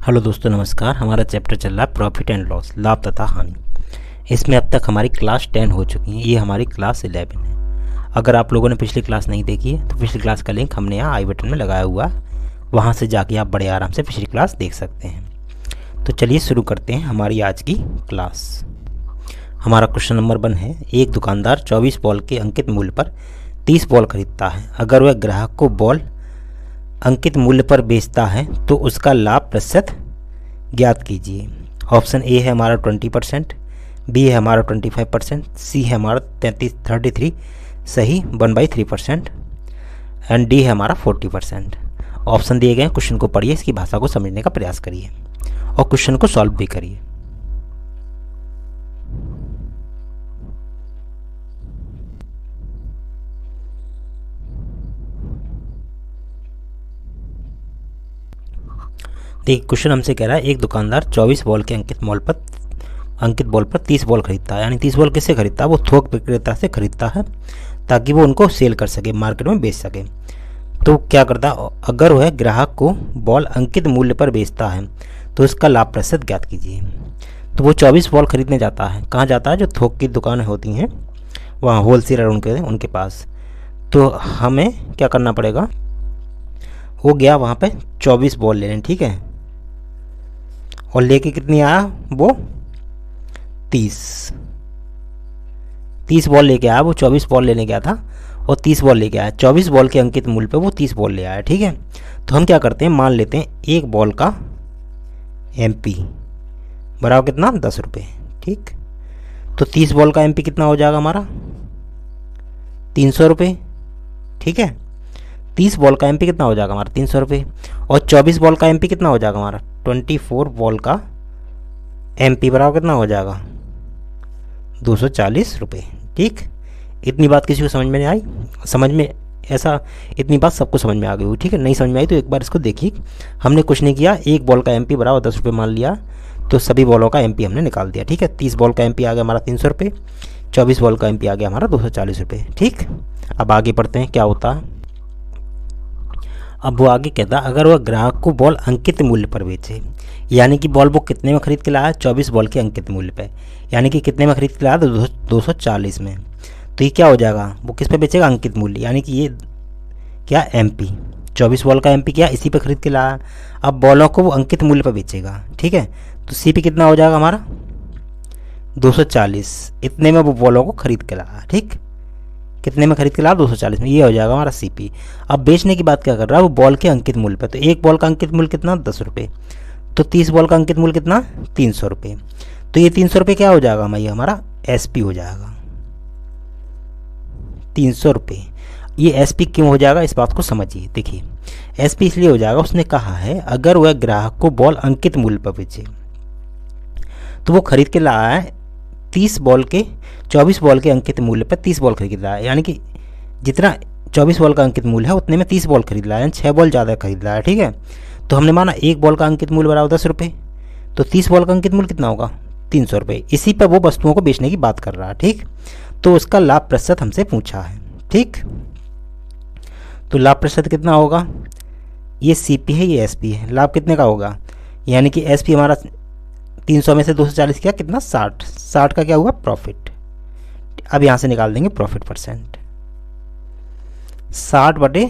Hello दोस्तों, नमस्कार। हमारा चैप्टर चल रहा है प्रॉफिट एंड लॉस, लाभ तथा हानि। इसमें अब तक हमारी क्लास 10 हो चुकी है। ये हमारी क्लास 11 है। अगर आप लोगों ने पिछली क्लास नहीं देखी है तो पिछली क्लास का लिंक हमने यहाँ आई बटन में लगाया हुआ है, वहाँ से जाके आप बड़े आराम से पिछली क्लास देख सकते हैं। तो चलिए शुरू करते हैं हमारी आज की क्लास। हमारा क्वेश्चन नंबर 1 है, एक दुकानदार 24 बॉल के अंकित मूल्य पर 30 बॉल खरीदता है। अगर वह ग्राहक को बॉल अंकित मूल्य पर बेचता है तो उसका लाभ प्रतिशत ज्ञात कीजिए। ऑप्शन ए है हमारा 20%, बी है हमारा 25%, सी है हमारा 33 सही 1/3% एंड डी है हमारा 40%। ऑप्शन दिए गए हैं, क्वेश्चन को पढ़िए, इसकी भाषा को समझने का प्रयास करिए और क्वेश्चन को सॉल्व भी करिए। देखिए, क्वेश्चन हमसे कह रहा है एक दुकानदार 24 बॉल के अंकित बॉल पर 30 बॉल खरीदता है। यानी 30 बॉल किससे खरीदता है? वो थोक विक्रेता से खरीदता है ताकि वो उनको सेल कर सके, मार्केट में बेच सके। तो क्या करता है, अगर वह ग्राहक को बॉल अंकित मूल्य पर बेचता है तो इसका लाभ प्रतिशत ज्ञात कीजिए। तो वो 24 बॉल खरीदने जाता है। कहाँ जाता है? जो थोक की दुकानें होती हैं वहाँ, होलसेलर उनके पास। तो हमें क्या करना पड़ेगा, वो गया वहाँ पे 24 बॉल लेने, ठीक है, और लेके कितनी आया वो 30 बॉल लेके आया। वो 24 बॉल लेने गया था और 30 बॉल लेके आया। 24 बॉल के अंकित मूल्य पे वो 30 बॉल ले आया, ठीक है। तो हम क्या करते हैं, मान लेते हैं एक बॉल का एमपी बराबर कितना, 10 रुपये, ठीक। तो 30 बॉल का एमपी कितना हो जाएगा हमारा, 300 रुपये, ठीक है। 30 बॉल का एमपी कितना हो जाएगा हमारा, 300 रुपये। और 24 बॉल का एमपी कितना हो जाएगा हमारा, 24 बॉल का एमपी बराबर कितना हो जाएगा, 240 रुपये, ठीक। इतनी बात किसी को समझ में नहीं आई? समझ में ऐसा इतनी बात सबको समझ में आ गई हुई, ठीक है। नहीं समझ में आई तो एक बार इसको देखिए। हमने कुछ नहीं किया, एक बॉल का एमपी बराबर 10 रुपये मान लिया, तो सभी बॉलों का एमपी हमने निकाल दिया, ठीक है। 30 बॉल का एमपी आ गया हमारा 300 रुपये, 24 बॉल का एमपी आ गया हमारा 240 रुपये, ठीक। अब आगे पढ़ते हैं क्या होता है। अब वो आगे कहता, अगर वह ग्राहक को बॉल अंकित मूल्य पर बेचे, यानी कि बॉल वो कितने में खरीद के लाया, 24 बॉल के अंकित मूल्य पे, यानी कि कितने में खरीद के लाया, 240 में। तो ये क्या हो जाएगा, वो किस पे बेचेगा, अंकित मूल्य, यानी कि ये क्या, एमपी, 24 बॉल का एमपी क्या, इसी पे खरीद के लाया। अब बॉलों को वो अंकित मूल्य पर बेचेगा, ठीक है। तो सीपी कितना हो जाएगा हमारा, 240, इतने में वो बॉलों को खरीद के लाया, ठीक। कितने में खरीद के लाया, 240 में, ये हो जाएगा हमारा सीपी। अब बेचने की बात क्या कर रहा है, वो बॉल के अंकित मूल्य पे। तो एक बॉल का अंकित मूल्य कितना, 10 रुपये। तो 30 बॉल का अंकित मूल्य कितना, 300 रुपये। तो ये 300 रुपये क्या हो जाएगा हमारा एसपी हो जाएगा, 300 रुपये। ये एसपी क्यों हो जाएगा, इस बात को समझिए। देखिए, एसपी इसलिए हो जाएगा, उसने कहा है अगर वह ग्राहक को बॉल अंकित मूल्य पर बेचे, तो वो खरीद के लाया है 24 बॉल के अंकित मूल्य पर 30 बॉल खरीद लाया है। यानी कि जितना 24 बॉल का अंकित मूल्य है उतने में 30 बॉल खरीद लाया है, 6 बॉल ज़्यादा खरीद लाया है, ठीक है। तो हमने माना एक बॉल का अंकित मूल्य बराबर 10 रुपये, तो 30 बॉल का अंकित मूल्य कितना होगा, 300 रुपये। इसी पर वो वस्तुओं को बेचने की बात कर रहा है, ठीक। तो उसका लाभ प्रतिशत हमसे पूछा है, ठीक। तो लाभ प्रतिशत कितना होगा, ये सीपी है, ये एसपी है। लाभ कितने का होगा, यानी कि एसपी हमारा 300 में से 240 किया कितना, 60 का क्या हुआ, प्रॉफिट। अब यहाँ से निकाल देंगे प्रॉफिट परसेंट, 60 बटे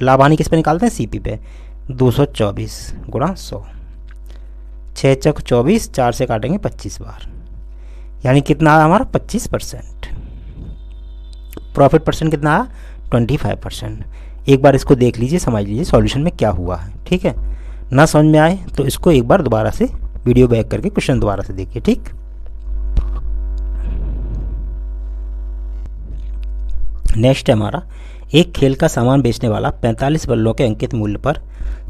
लाभ हानि किस पे निकालते हैं, सीपी पे, 224 गुणा 100, 6 चक 24, 4 से काटेंगे 25 बार, यानी कितना आया हमारा 25%। प्रॉफिट परसेंट कितना आया, 25%। एक बार इसको देख लीजिए, समझ लीजिए सॉल्यूशन में क्या हुआ है, ठीक है। ना समझ में आए तो इसको एक बार दोबारा से वीडियो बैक करके क्वेश्चन दोबारा से देखिए, ठीक। नेक्स्ट है हमारा, एक खेल का सामान बेचने वाला 45 बल्लों के अंकित मूल्य पर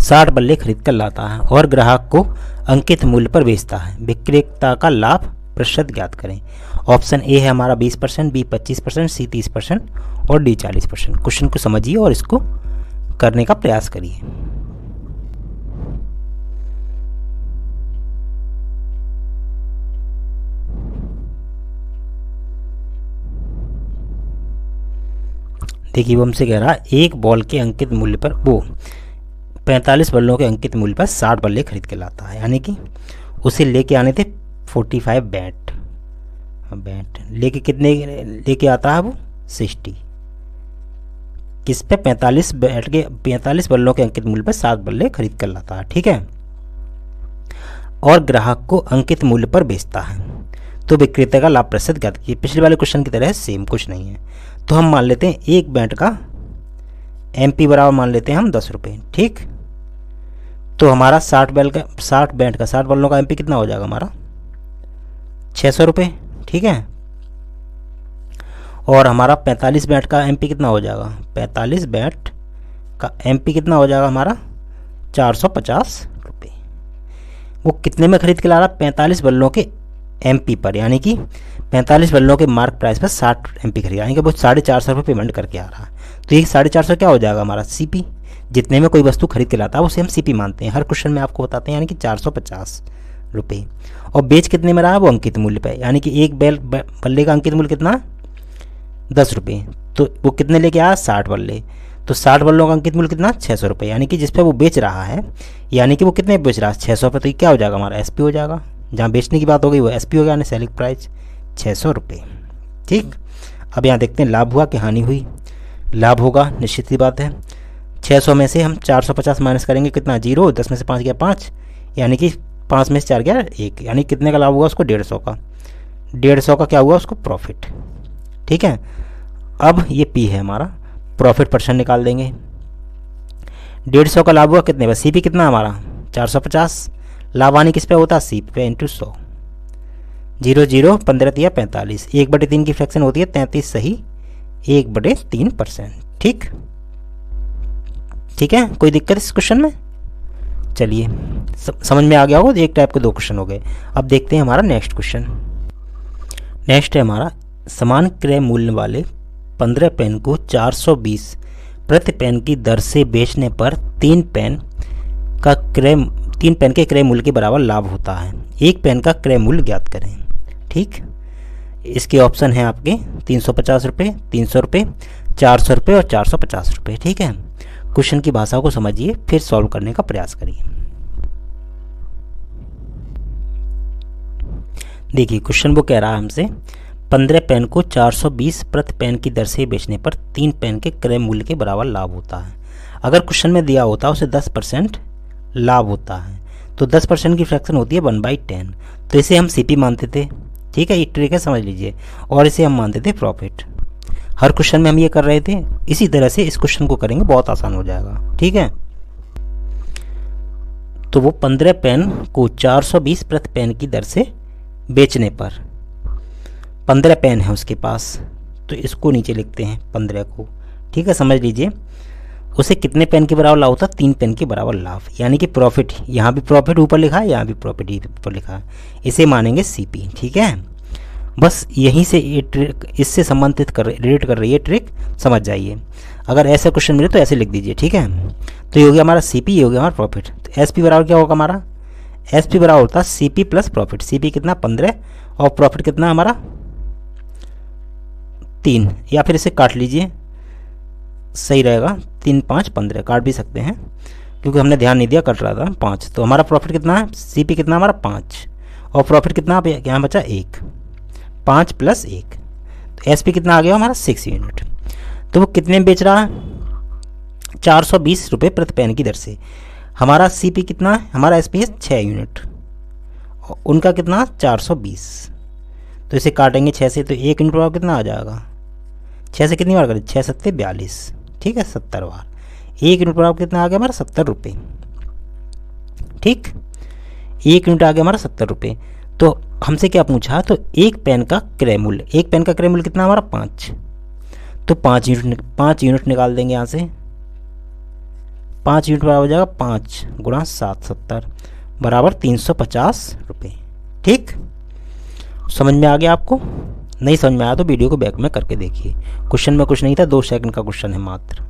60 बल्ले खरीद कर लाता है और ग्राहक को अंकित मूल्य पर बेचता है। विक्रेता का लाभ प्रतिशत ज्ञात करें। ऑप्शन ए है हमारा 20%, बी 25%, सी 30% और डी 40%। क्वेश्चन को समझिए और इसको करने का प्रयास करिए। देखिए, वो हमसे कह रहा है एक बॉल के अंकित मूल्य पर वो 45 बल्लों के अंकित मूल्य पर 60 बल्ले खरीद के लाता है, यानी कि उसे लेके आने थे 45 बैट। लेके कितने लेके आता है वो 60, किस पे 45 बल्लों के अंकित मूल्य पर 60 बल्ले खरीद कर लाता है, ठीक है। और ग्राहक को अंकित मूल्य पर बेचता है तो विक्रेता का लाभ प्रतिशत ज्ञात कीजिए। पिछले वाले क्वेश्चन की तरह सेम, कुछ नहीं है। तो हम मान लेते हैं एक बैट का MP बराबर मान लेते हैं हम 10 रुपये, ठीक। तो हमारा 60 बैट का 60 बल्लों का MP कितना हो जाएगा हमारा 600 रुपये, ठीक है। और हमारा 45 बैट का MP कितना हो जाएगा, 45 बैट का MP कितना हो जाएगा हमारा 450 रुपये। वो कितने में खरीद के ला रहा, 45 बल्लों के MP पर, यानी कि 45 बल्लों के मार्क प्राइस पर 60 MP खरीद, यानी कि वो 450 रुपये पेमेंट करके आ रहा है। तो ये 450 क्या हो जाएगा हमारा CP। जितने में कोई वस्तु खरीद के लाता है उसे हम CP मानते हैं, हर क्वेश्चन में आपको बताते हैं, यानी कि 450 रुपये। और बेच कितने में रहा है वो अंकित मूल्य पे, यानी कि एक बल्ले का अंकित मूल्य कितना 10 रुपये। तो वो कितने लेके आया 60 बल्ले, तो 60 बल्लों का अंकित मूल्य कितना 600 रुपये, यानी कि जिस पे वो बेच रहा है, यानी कि वो कितने बेच रहा है 600 रुपये। तो ये क्या हो जाएगा हमारा SP हो जाएगा, जहाँ बेचने की बात हो गई वो SP हो गया, यानी सेलिंग प्राइस 600 रुपये, ठीक। अब यहाँ देखते हैं लाभ हुआ कि हानि हुई। लाभ होगा, निश्चित सी बात है। 600 में से हम 450 माइनस करेंगे, कितना 0, 10 में से 5 गया 5, यानी कि 5 में से 4 गया 1, यानी कितने का लाभ हुआ उसको 150 का। 150 का क्या हुआ उसको प्रॉफिट, ठीक है। अब ये P है हमारा, प्रॉफिट परसेंट निकाल देंगे। 150 का लाभ हुआ कितने पर, CP कितना हमारा 450, लाभ हानि किस पे होता है CP पे इंटू 100, 0 0 15 या 45, 1/3 की फ्रैक्शन होती है 33 सही 1/3%, ठीक। ठीक है, कोई दिक्कत इस क्वेश्चन में? चलिए समझ में आ गया होगा, एक टाइप के 2 क्वेश्चन हो गए। अब देखते हैं हमारा नेक्स्ट क्वेश्चन। नेक्स्ट है हमारा, समान क्रय मूल्य वाले 15 पेन को 420 प्रति पेन की दर से बेचने पर 3 पेन के क्रय मूल्य के बराबर लाभ होता है। एक पेन का क्रय मूल्य ज्ञात करें, ठीक। इसके ऑप्शन है आपके 350 रुपये, 300 रुपये, 400 रुपये और 450 रुपये, ठीक है। क्वेश्चन की भाषा को समझिए, फिर सॉल्व करने का प्रयास करिए। देखिए क्वेश्चन वो कह रहा है हमसे 15 पेन को 420 प्रति पेन की दर से बेचने पर 3 पेन के क्रय मूल्य के बराबर लाभ होता है। अगर क्वेश्चन में दिया होता उसे 10% लाभ होता है, तो 10% की फ्रैक्शन होती है 1/10, तो इसे हम CP मानते थे, ठीक है। ये ट्रिक है, समझ लीजिए। और इसे हम मानते थे प्रॉफिट। हर क्वेश्चन में हम ये कर रहे थे, इसी तरह से इस क्वेश्चन को करेंगे, बहुत आसान हो जाएगा, ठीक है। तो वो 15 पेन को 420 प्रति पेन की दर से बेचने पर, 15 पेन है उसके पास, तो इसको नीचे लिखते हैं 15 को, ठीक है। समझ लीजिए उसे कितने पेन के बराबर लाभ होता है, 3 पेन के बराबर लाभ, यानी कि प्रॉफिट। यहाँ भी प्रॉफिट ऊपर लिखा है, यहाँ भी प्रॉफिट ऊपर लिखा है, इसे मानेंगे CP, ठीक है। बस यहीं से ये ट्रिक, इससे संबंधित रिलेट कर रही है ट्रिक, समझ जाइए। अगर ऐसा क्वेश्चन मिले तो ऐसे लिख दीजिए, ठीक है। तो ये हो गया हमारा CP, ये हो गया हमारा प्रॉफिट। तो SP बराबर क्या होगा हमारा, SP बराबर होता है CP प्लस प्रॉफिट। CP कितना 15 और प्रॉफिट कितना हमारा 3, या फिर इसे काट लीजिए, सही रहेगा 3 5 15, काट भी सकते हैं क्योंकि हमने ध्यान नहीं दिया, कट रहा था 5। तो हमारा प्रॉफिट कितना है, CP कितना हमारा 5 और प्रॉफिट कितना यहाँ बचा 1, 5 + 1, तो SP कितना आ गया हमारा 6 यूनिट। तो वो कितने में बेच रहा है 420 रुपये प्रति पेन की दर से। हमारा CP कितना है, हमारा SP है 6 यूनिट, उनका कितना 420, तो इसे काटेंगे 6 से, तो 1 यूनिट बराबर कितना आ जाएगा, 6 से कितनी बार करें, 6 7 42, ठीक है, 70 बार। 1 यूनिट बराबर कितना आ गया हमारा 70 रुपये, ठीक। 1 यूनिट आ गया हमारा 70 रुपये। तो हमसे क्या पूछा, तो एक पेन का क्रय मूल्य, एक पेन का क्रय मूल्य कितना हमारा 5, तो 5 यूनिट निकाल देंगे यहाँ से। 5 यूनिट बराबर हो जाएगा 5 × 7 70 बराबर 350 रुपये, ठीक। समझ में आ गया आपको? नहीं समझ में आया तो वीडियो को बैक में करके देखिए। क्वेश्चन में कुछ नहीं था, 2 सेकंड का क्वेश्चन है मात्र,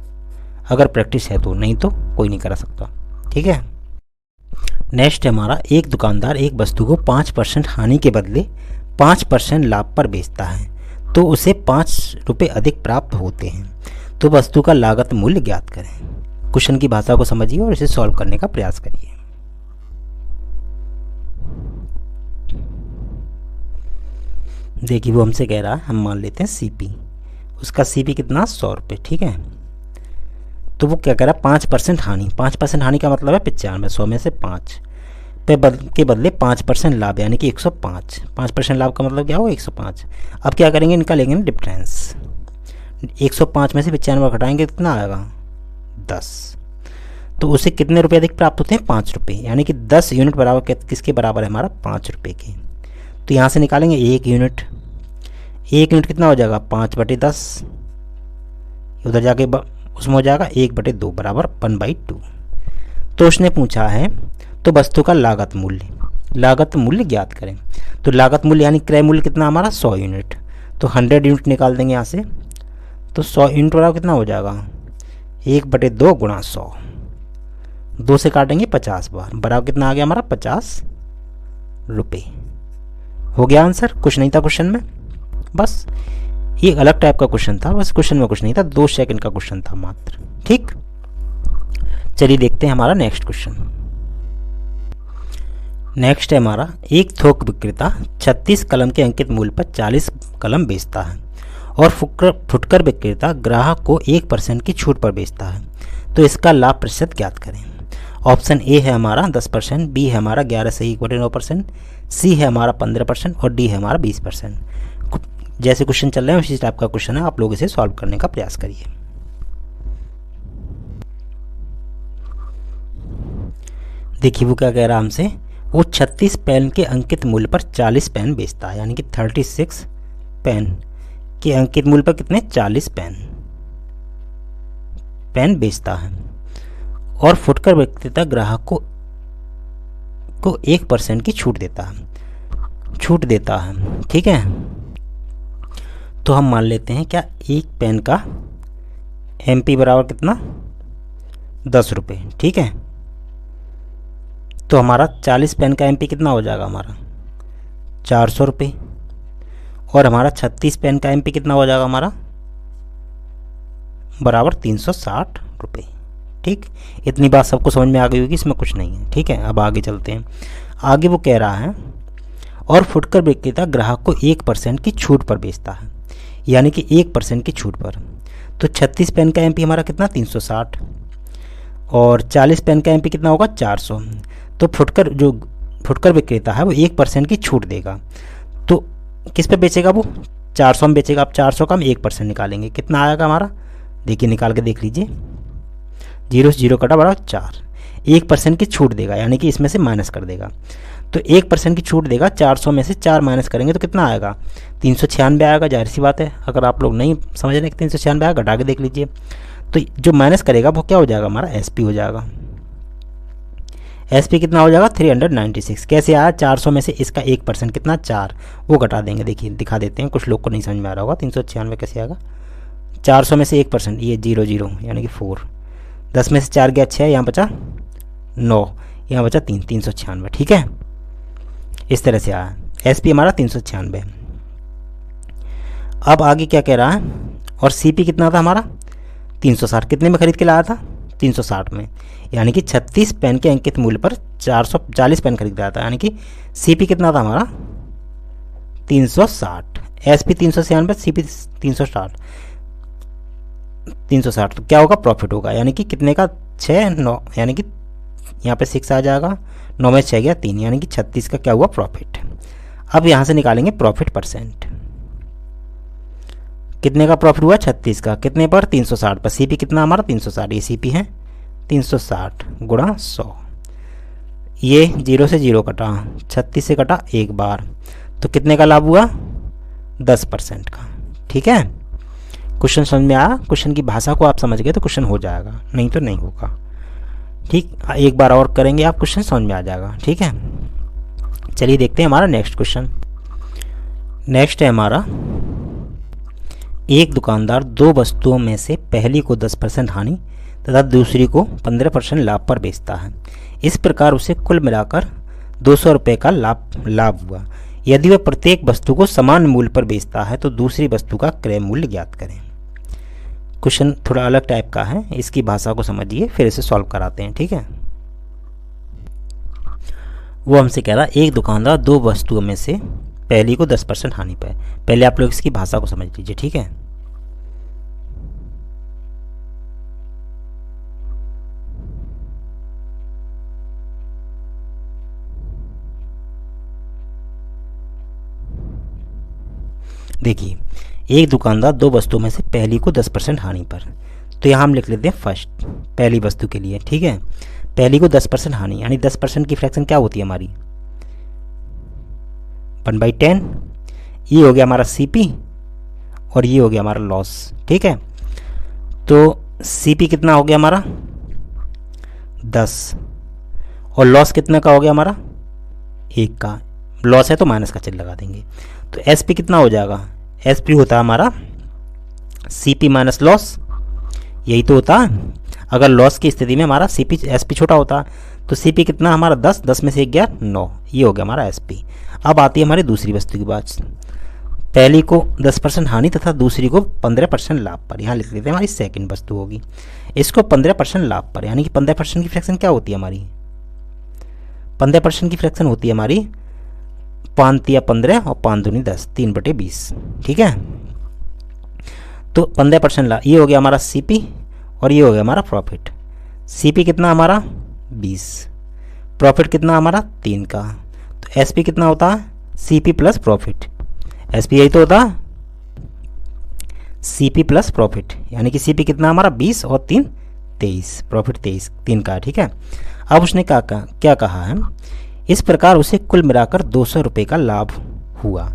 अगर प्रैक्टिस है तो, नहीं तो कोई नहीं करा सकता, ठीक है। नेक्स्ट है हमारा, एक दुकानदार एक वस्तु को 5% हानि के बदले 5% लाभ पर बेचता है, तो उसे 5 रुपये अधिक प्राप्त होते हैं, तो वस्तु का लागत मूल्य ज्ञात करें। क्वेश्चन की भाषा को समझिए और इसे सॉल्व करने का प्रयास करिए। देखिए वो हमसे कह रहा है, हम मान लेते हैं सीपी, उसका सीपी कितना 100 रुपये, ठीक है। तो वो क्या कह रहा है 5% हानि। 5% हानि का मतलब है 95, 100 में से 5 के बदले 5% लाभ यानी कि 105। 5% लाभ का मतलब क्या होगा 105। अब क्या करेंगे, इनका लेंगे ना डिफरेंस। 105 में से 95 घटाएंगे कितना आएगा 10। तो उसे कितने रुपये अधिक प्राप्त होते हैं 5 रुपये, यानी कि 10 यूनिट बराबर किसके बराबर है हमारा 5 रुपये के। तो यहाँ से निकालेंगे 1 यूनिट। 1 यूनिट कितना हो जाएगा 5/10, उधर जाके उसमें हो जाएगा 1/2 बराबर 1/2। तो उसने पूछा है तो वस्तु का लागत मूल्य ज्ञात करें। तो लागत मूल्य यानी क्रय मूल्य कितना हमारा 100 यूनिट, तो 100 यूनिट निकाल देंगे यहाँ से। तो 100 यूनिट बराबर कितना हो जाएगा 1/2 गुणा 100, 2 से काटेंगे 50 बार, बराबर कितना आ गया हमारा 50 रुपये। हो गया आंसर, कुछ नहीं था क्वेश्चन में, बस ये अलग टाइप का क्वेश्चन था, बस क्वेश्चन में कुछ नहीं था, 2 सेकंड का क्वेश्चन था मात्र। ठीक, चलिए देखते हैं हमारा नेक्स्ट क्वेश्चन। नेक्स्ट है हमारा, एक थोक विक्रेता 36 कलम के अंकित मूल्य पर 40 कलम बेचता है और फुटकर विक्रेता ग्राहक को 1% की छूट पर बेचता है, तो इसका लाभ प्रतिशत ज्ञात करें। ऑप्शन ए है हमारा 10%, बी है हमारा 11 से 1/9%, सी है हमारा 15% और डी है हमारा 20%। जैसे क्वेश्चन चल रहे हैं उसी टाइप का क्वेश्चन है, आप लोग इसे सॉल्व करने का प्रयास करिए। देखिए वो क्या कह रहा है हमसे, वो 36 पेन के अंकित मूल्य पर 40 पेन बेचता है, यानी कि 36 पेन के अंकित मूल्य पर कितने 40 पेन बेचता है और फुटकर विक्रेता ग्राहक को 1% की छूट देता है, ठीक है। तो हम मान लेते हैं क्या एक पेन का MP बराबर कितना 10 रुपये, ठीक है। तो हमारा 40 पेन का MP कितना हो जाएगा हमारा 400 रुपये, और हमारा 36 पेन का MP कितना हो जाएगा हमारा बराबर 360 रुपये। ठीक, इतनी बात सबको समझ में आ गई होगी, इसमें कुछ नहीं है, ठीक है। अब आगे चलते हैं। आगे वो कह रहा है और फुटकर विक्रेता ग्राहक को 1% की छूट पर बेचता है, यानी कि 1% की छूट पर। तो 36 पेन का MP हमारा कितना 360 और 40 पेन का MP कितना होगा 400। तो फुटकर विक्रेता है वो 1% की छूट देगा, तो किस पे बेचेगा वो 400 में बेचेगा। अब 400 का हम 1% निकालेंगे, कितना आएगा हमारा, देखिए निकाल के देख लीजिए, 0 से 0 कटा बराबर 4। 1% की छूट देगा यानी कि इसमें से माइनस कर देगा, तो 1% की छूट देगा, 400 में से 4 माइनस करेंगे तो कितना आएगा 396 आएगा। जाहिर सी बात है, अगर आप लोग नहीं समझ रहे कि 396 आएगा घटा के देख लीजिए। तो जो माइनस करेगा वो क्या हो जाएगा हमारा SP हो जाएगा। SP कितना हो जाएगा 396। कैसे आया 400 में से इसका 1% कितना 4, वो घटा देंगे। देखिए दिखा देते हैं, कुछ लोग को नहीं समझ में आ रहा होगा 396 कैसे आएगा। 400 में से 1% ये 0 यानी कि 4, 10 में से 4 गया 6, यहाँ बचा 9, यहाँ बचा 3, 396, ठीक है। इस तरह से आया, SP हमारा 396। अब आगे क्या कह रहा है, और CP कितना था हमारा 360, कितने में खरीद के लाया था 360 में, यानी कि 36 पेन के अंकित मूल्य पर 440 पेन खरीद रहा था, यानी कि CP कितना था हमारा 360। SP 396, CP 360, तो क्या होगा प्रॉफिट होगा, यानी कि कितने का 6 9, यानी कि यहाँ पे 6 आ जाएगा, 9 में 6 गया 3, यानी कि 36 का क्या हुआ प्रॉफिट। अब यहाँ से निकालेंगे प्रॉफिट परसेंट, कितने का प्रॉफिट हुआ 36 का, कितने पर 360 पर। CP कितना हमारा 360, ये CP है 360 गुणा 100, ये 0 से 0 कटा, 36 से कटा एक बार, तो कितने का लाभ हुआ 10% का, ठीक है। क्वेश्चन समझ में आया, क्वेश्चन की भाषा को आप समझ गए तो क्वेश्चन हो जाएगा, नहीं तो नहीं होगा। ठीक, एक बार और करेंगे आप क्वेश्चन समझ में आ जाएगा, ठीक है। चलिए देखते हैं हमारा नेक्स्ट क्वेश्चन। नेक्स्ट है हमारा, एक दुकानदार 2 वस्तुओं में से पहली को 10% हानि तथा दूसरी को 15% लाभ पर बेचता है। इस प्रकार उसे कुल मिलाकर 200 रुपये का लाभ हुआ। यदि वह प्रत्येक वस्तु को समान मूल्य पर बेचता है तो दूसरी वस्तु का क्रय मूल्य ज्ञात करें। क्वेश्चन थोड़ा अलग टाइप का है, इसकी भाषा को समझिए फिर इसे सॉल्व कराते हैं, ठीक है। वो हमसे कह रहा एक दुकानदार दो वस्तुओं में से पहली को 10% हानि पाए। पहले आप लोग इसकी भाषा को समझ लीजिए, ठीक है। देखिए, एक दुकानदार दो वस्तुओं में से पहली को 10% हानि पर, तो यहाँ हम लिख लेते हैं फर्स्ट, पहली वस्तु के लिए, ठीक है। पहली को 10% हानि, यानी 10% की फ्रैक्शन क्या होती है हमारी 1/10। ये हो गया हमारा सीपी और ये हो गया हमारा लॉस, ठीक है। तो सीपी कितना हो गया हमारा 10 और लॉस कितना का हो गया हमारा 1 का। लॉस है तो माइनस का चिन्ह लगा देंगे। तो एसपी कितना हो जाएगा, एसपी होता है हमारा सीपी माइनस लॉस, यही तो होता है। अगर लॉस की स्थिति में हमारा सीपी एसपी छोटा होता तो सीपी कितना हमारा 10 में से 1 गया 9, ये हो गया हमारा एसपी। अब आती है हमारी दूसरी वस्तु की बात। पहली को 10% हानि तथा दूसरी को 15% लाभ पर, यहाँ लिख लेते हैं हमारी सेकंड वस्तु होगी। इसको 15% लाभ पर, यानी कि 15% की फ्रैक्शन क्या होती है हमारी 15% की फ्रैक्शन होती है हमारी 5 तिया 15 और 5 दूनी 10, 3/20, ठीक है। तो 15% लाभ, ये हो गया हमारा सीपी और ये हो गया हमारा प्रॉफिट। सीपी कितना हमारा 20, प्रॉफिट कितना हमारा 3 का। तो एसपी कितना होता है सीपी प्लस प्रॉफिट, एसपी यही तो होता है सीपी प्लस प्रॉफिट, यानी कि सीपी कितना हमारा 20 और 3 23, प्रॉफिट 23 3 का, ठीक है। अब उसने क्या कहा है, इस प्रकार उसे कुल मिलाकर 200 रुपये का लाभ हुआ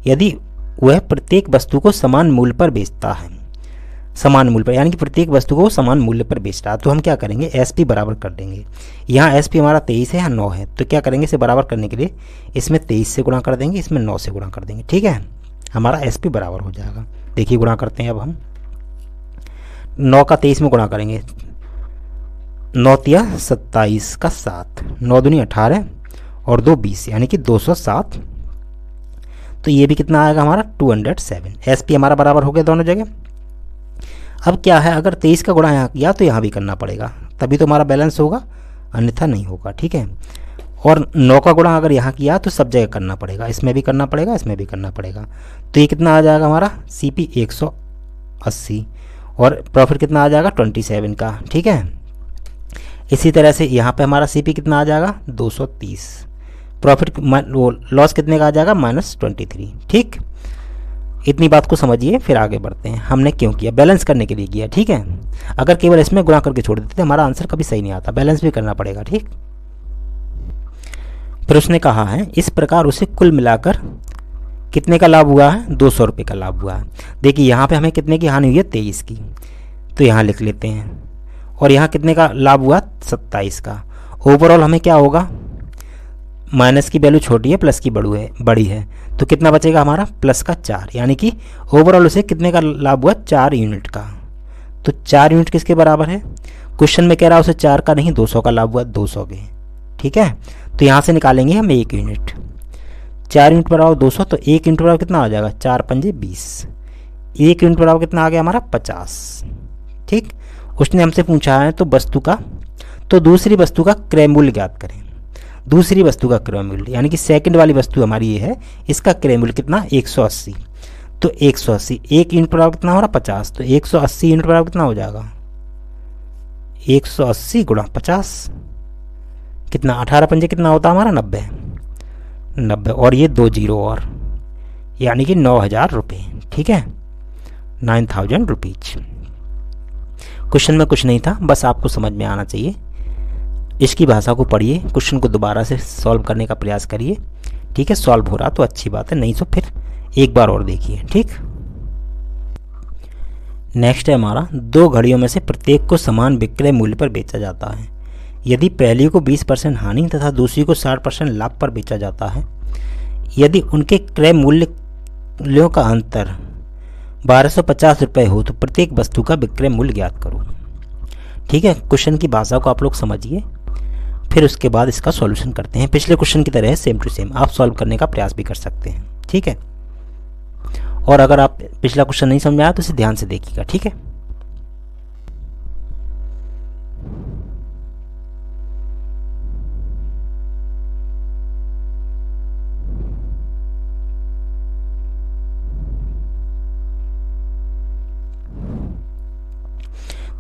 यदि वह प्रत्येक वस्तु को समान मूल्य पर बेचता है। समान मूल्य पर, यानी कि प्रत्येक वस्तु को समान मूल्य पर बेचता है। तो हम क्या करेंगे, एसपी बराबर कर देंगे। यहाँ एसपी हमारा 23 है, यहाँ 9 है, तो क्या करेंगे इसे बराबर करने के लिए इसमें 23 से गुणा कर देंगे, इसमें 9 से गुणा कर देंगे, ठीक है। हमारा एसपी बराबर हो जाएगा। देखिए गुणा करते हैं, अब हम 9 का 23 में गुणा करेंगे, 9 तिया 27 का 7, 9 दूनी 18 और 2 20, यानी कि 207। तो ये भी कितना आएगा हमारा 207। एसपी हमारा बराबर हो गया दोनों जगह। अब क्या है, अगर 23 का गुणा यहाँ किया तो यहाँ भी करना पड़ेगा, तभी तो हमारा बैलेंस होगा, अन्यथा नहीं होगा, ठीक है। और 9 का गुणा अगर यहाँ किया तो सब जगह करना पड़ेगा, इसमें भी करना पड़ेगा, इसमें भी करना पड़ेगा। तो ये कितना आ जाएगा हमारा सीपी 180 और प्रॉफिट कितना आ जाएगा 27 का, ठीक है। इसी तरह से यहाँ पे हमारा सीपी कितना आ जाएगा 230, प्रॉफिट लॉस कितने का आ जाएगा -23, ठीक। इतनी बात को समझिए, फिर आगे बढ़ते हैं। हमने क्यों किया, बैलेंस करने के लिए किया, ठीक है। अगर केवल इसमें गुणा करके छोड़ देते हमारा आंसर कभी सही नहीं आता, बैलेंस भी करना पड़ेगा, ठीक। फिर उसने कहा है इस प्रकार उसे कुल मिलाकर कितने का लाभ हुआ है 200 रुपये का लाभ हुआ है। देखिए यहाँ पे हमें कितने की हानि हुई है 23 की, तो यहाँ लिख लेते हैं। और यहाँ कितने का लाभ हुआ 27 का। ओवरऑल हमें क्या होगा, माइनस की वैल्यू छोटी है प्लस की बड़ी है, तो कितना बचेगा हमारा प्लस का 4, यानी कि ओवरऑल उसे कितने का लाभ हुआ 4 यूनिट का। तो 4 यूनिट किसके बराबर है, क्वेश्चन में कह रहा है उसे 4 का नहीं 200 का लाभ हुआ, 200 के, ठीक है। तो यहाँ से निकालेंगे हम 1 यूनिट, 4 यूनिट बराबर 200, तो 1 यूनिट बराबर कितना आ जाएगा 4 पंजे 20, 1 यूनिट बराबर कितना आ गया हमारा 50, ठीक। उसने हमसे पूछा है तो वस्तु का, तो दूसरी वस्तु का क्रय मूल्य ज्ञात करें। दूसरी वस्तु का क्रय मूल्य, यानी कि सेकंड वाली वस्तु हमारी ये है, इसका क्रय मूल्य कितना 180। तो 180, 1 यूनिट बराबर कितना हो रहा 50, तो 180 यूनिट बराबर कितना हो जाएगा 180 गुणा 50, कितना 18 पंजे कितना होता है हमारा 90, और ये 2 जीरो और, यानी कि 9000 रुपये, ठीक है, 9000 रुपीज। क्वेश्चन में कुछ नहीं था, बस आपको समझ में आना चाहिए। इसकी भाषा को पढ़िए, क्वेश्चन को दोबारा से सॉल्व करने का प्रयास करिए, ठीक है। सॉल्व हो रहा तो अच्छी बात है, नहीं तो फिर एक बार और देखिए, ठीक। नेक्स्ट है हमारा, 2 घड़ियों में से प्रत्येक को समान विक्रय मूल्य पर बेचा जाता है यदि पहली को 20% हानि तथा दूसरी को 60% लाभ पर बेचा जाता है। यदि उनके क्रय मूल्यों का अंतर 1250 रुपये हो तो प्रत्येक वस्तु का विक्रय मूल्य ज्ञात करो, ठीक है। क्वेश्चन की भाषा को आप लोग समझिए, फिर उसके बाद इसका सॉल्यूशन करते हैं। पिछले क्वेश्चन की तरह सेम टू सेम आप सॉल्व करने का प्रयास भी कर सकते हैं, ठीक है। और अगर आप पिछला क्वेश्चन नहीं समझ आया तो इसे ध्यान से देखिएगा, ठीक है।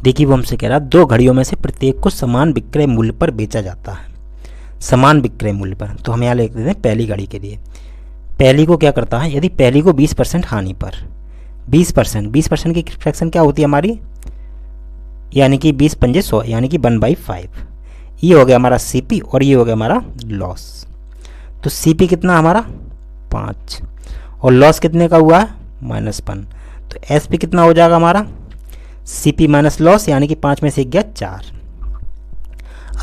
देखिए वो हमसे कह रहा है 2 घड़ियों में से प्रत्येक को समान विक्रय मूल्य पर बेचा जाता है, समान विक्रय मूल्य पर। तो हम यहाँ लिख देते हैं पहली घड़ी के लिए। पहली को क्या करता है, यदि पहली को 20% हानि पर, 20% की फ्रैक्शन क्या होती है हमारी, यानी कि 20 पंजे 100, यानी कि 1/5। ये हो गया हमारा सीपी और ये हो गया हमारा लॉस। तो सीपी कितना हमारा 5 और लॉस कितने का हुआ है -1। तो एसपी कितना हो जाएगा हमारा सीपी माइनस लॉस, यानी कि 5 में से 1 गया 4।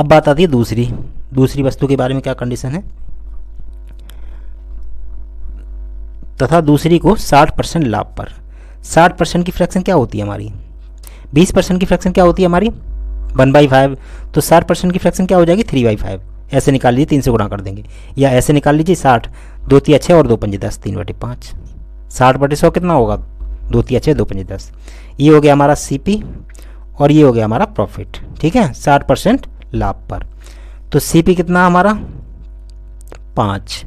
अब बात आती है दूसरी वस्तु के बारे में क्या कंडीशन है। तथा दूसरी को 60% लाभ पर, 60% की फ्रैक्शन क्या होती है हमारी, 20% की फ्रैक्शन क्या होती है हमारी 1/5। तो 60% की फ्रैक्शन क्या हो जाएगी 3/5। ऐसे निकाल लीजिए, 3 से गुणा कर देंगे, या ऐसे निकाल लीजिए 60, 2 तिया 6 और 2 पंजे 10, 3/5। 60/100 कितना होगा 2 तिया 6 2 पंजे 10। ये हो गया हमारा सीपी और ये हो गया हमारा प्रॉफिट। ठीक है, 60% लाभ पर। तो सीपी कितना हमारा 5,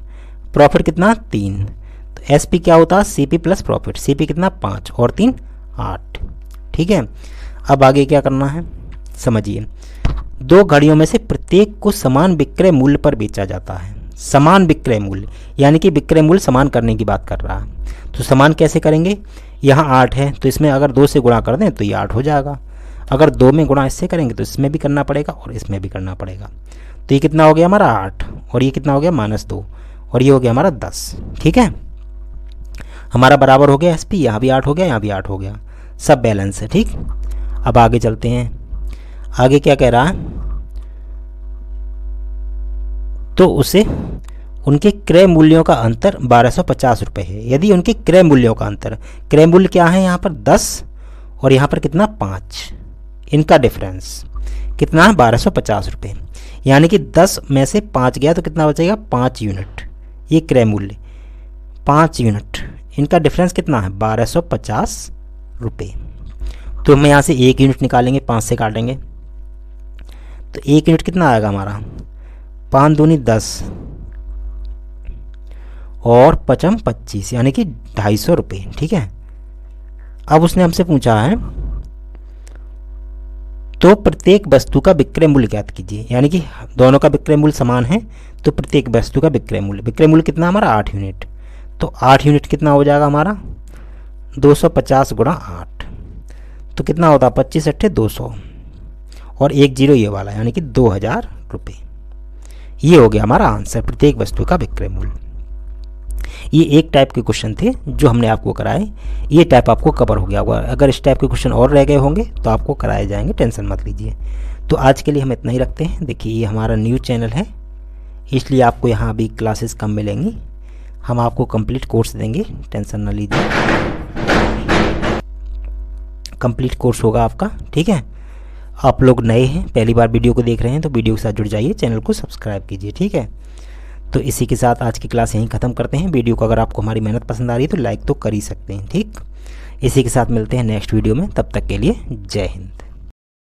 प्रॉफिट कितना 3। तो एसपी क्या होता है सीपी प्लस प्रॉफिट, सीपी कितना 5 और 3 8। ठीक है, अब आगे क्या करना है समझिए। 2 घड़ियों में से प्रत्येक को समान विक्रय मूल्य पर बेचा जाता है, समान विक्रय मूल्य, यानी कि विक्रय मूल्य समान करने की बात कर रहा है। तो समान कैसे करेंगे, यहाँ 8 है तो इसमें अगर 2 से गुणा कर दें तो ये 8 हो जाएगा। अगर 2 में गुणा इससे करेंगे तो इसमें भी करना पड़ेगा और इसमें भी करना पड़ेगा। तो ये कितना हो गया हमारा 8 और ये कितना हो गया -2 और ये हो गया हमारा 10। ठीक है, हमारा बराबर हो गया एसपी, यहाँ भी 8 हो गया, यहाँ भी 8 हो गया, सब बैलेंस है। ठीक, अब आगे चलते हैं। आगे क्या कह रहा है, तो उसे उनके क्रय मूल्यों का अंतर 1250 रुपये है। यदि उनके क्रय मूल्यों का अंतर, क्रय मूल्य क्या है यहाँ पर 10 और यहाँ पर कितना 5, इनका डिफरेंस कितना है 1250 रुपये, यानी कि 10 में से 5 गया तो कितना बचेगा 5 यूनिट। ये क्रय मूल्य 5 यूनिट, इनका डिफरेंस कितना है 1250 रुपये। तो हम यहाँ से 1 यूनिट निकालेंगे, 5 से काटेंगे तो 1 यूनिट कितना आएगा हमारा 5 दूनी 10 और 5 25, यानी कि 250 रुपये। ठीक है, अब उसने हमसे पूछा है तो प्रत्येक वस्तु का विक्रय मूल्य ज्ञात कीजिए, यानी कि दोनों का विक्रय मूल्य समान है तो प्रत्येक वस्तु का विक्रय मूल्य कितना हमारा 8 यूनिट। तो 8 यूनिट कितना हो जाएगा हमारा 250 गुणा 8, तो कितना होता 25 अट्ठे 200 और 1 0 ये वाला, यानी कि 2000 रुपये। ये हो गया हमारा आंसर, प्रत्येक वस्तु का विक्रय मूल्य। ये एक टाइप के क्वेश्चन थे जो हमने आपको कराए, ये टाइप आपको कवर हो गया होगा। अगर इस टाइप के क्वेश्चन और रह गए होंगे तो आपको कराए जाएंगे, टेंशन मत लीजिए। तो आज के लिए हम इतना ही रखते हैं। देखिए ये हमारा न्यू चैनल है, इसलिए आपको यहाँ अभी क्लासेस कम मिलेंगी। हम आपको कंप्लीट कोर्स देंगे, टेंशन ना लीजिए, कंप्लीट कोर्स होगा आपका। ठीक है, आप लोग नए हैं, पहली बार वीडियो को देख रहे हैं तो वीडियो के साथ जुड़ जाइए, चैनल को सब्सक्राइब कीजिए। ठीक है, तो इसी के साथ आज की क्लास यहीं ख़त्म करते हैं। वीडियो को अगर आपको हमारी मेहनत पसंद आ रही है तो लाइक तो कर ही सकते हैं। ठीक, इसी के साथ मिलते हैं नेक्स्ट वीडियो में, तब तक के लिए जय हिंद।